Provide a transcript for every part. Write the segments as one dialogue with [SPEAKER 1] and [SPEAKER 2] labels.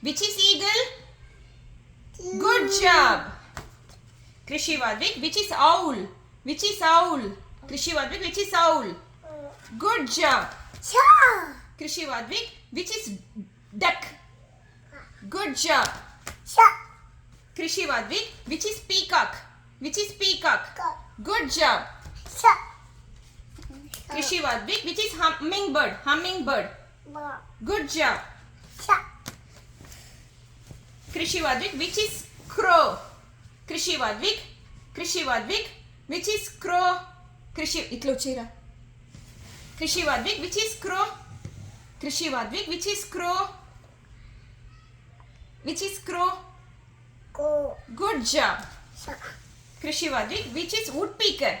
[SPEAKER 1] Which is eagle? Good job. Krishiv Aadvik, which is owl? Which is owl? Krishiv Aadvik, which is owl? Good job. Krishiv Aadvik, which is duck? Good job. Krishiv Aadvik, which is peacock? Which is peacock? Good job. Krishiv Aadvik, which is hummingbird? Hummingbird. Good job. Krishiv Aadvik, which is crow? Krishiv Aadvik, which is crow? Itlo chera. Krishiv Aadvik, which is crow? Krishiv Aadvik, which is crow? Which is crow? Good job. Krishiv Aadvik, which is woodpecker?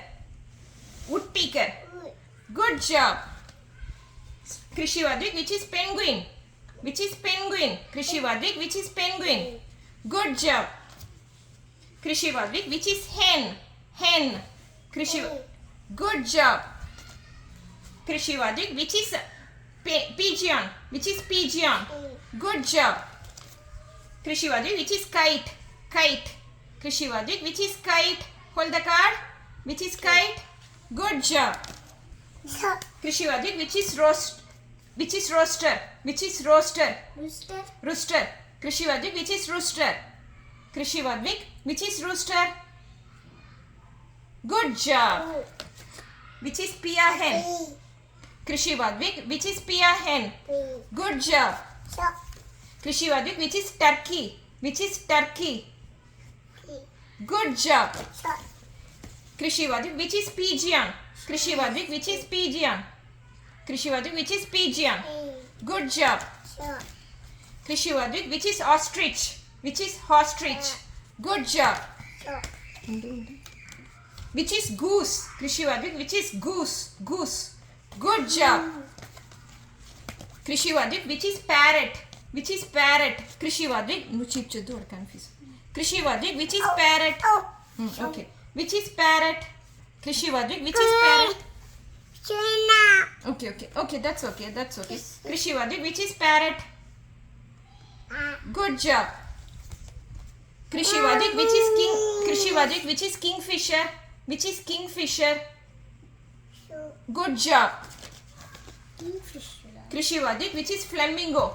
[SPEAKER 1] Woodpecker. Good job. Krishiv Aadvik, which is penguin? Which is penguin? Krishiv Aadvik, which is penguin? Good job. Krishiv Aadvik, which is hen? Hen. Good job. Krishiv Aadvik, which is pigeon? Which is pigeon? Good job. Krishiv Aadvik, which is kite? Kite. Krishiv Aadvik, which is kite? Hold the card. Which is kite? Good job. Krishiv Aadvik, which is roaster? Which is roaster? Rooster. Krishiv Aadvik, which is rooster? Krishiv Aadvik, which is rooster? Good job. Which is Pia hen? Krishiv Aadvik, which is Pia hen? Good job. Krishiv Aadvik, which is turkey? Which is turkey? Good job. Krishiv Aadvik, which is pigeon? Krishiv Aadvik, which is pigeon? Krishiv Aadvik, which is pigeon? Good job. Krishiv Aadvik, which is ostrich? Which is ostrich? Good job. Which is goose? Krishiv Aadvik, which is goose? Good job. Krishiv Aadvik, which is parrot? Which is parrot? Krishiv Aadvik, no cheap chadu or confused. Krishiv Aadvik, which is parrot? Okay. Which is parrot? Krishiv Aadvik, which is parrot? Okay, that's okay. Krishiv Aadvik, which is parrot? Good job. Krishiv Aadvik, which is king? Krishiv Aadvik, which is kingfisher? Which is kingfisher? Good job. Krishiv Aadvik, which is flamingo?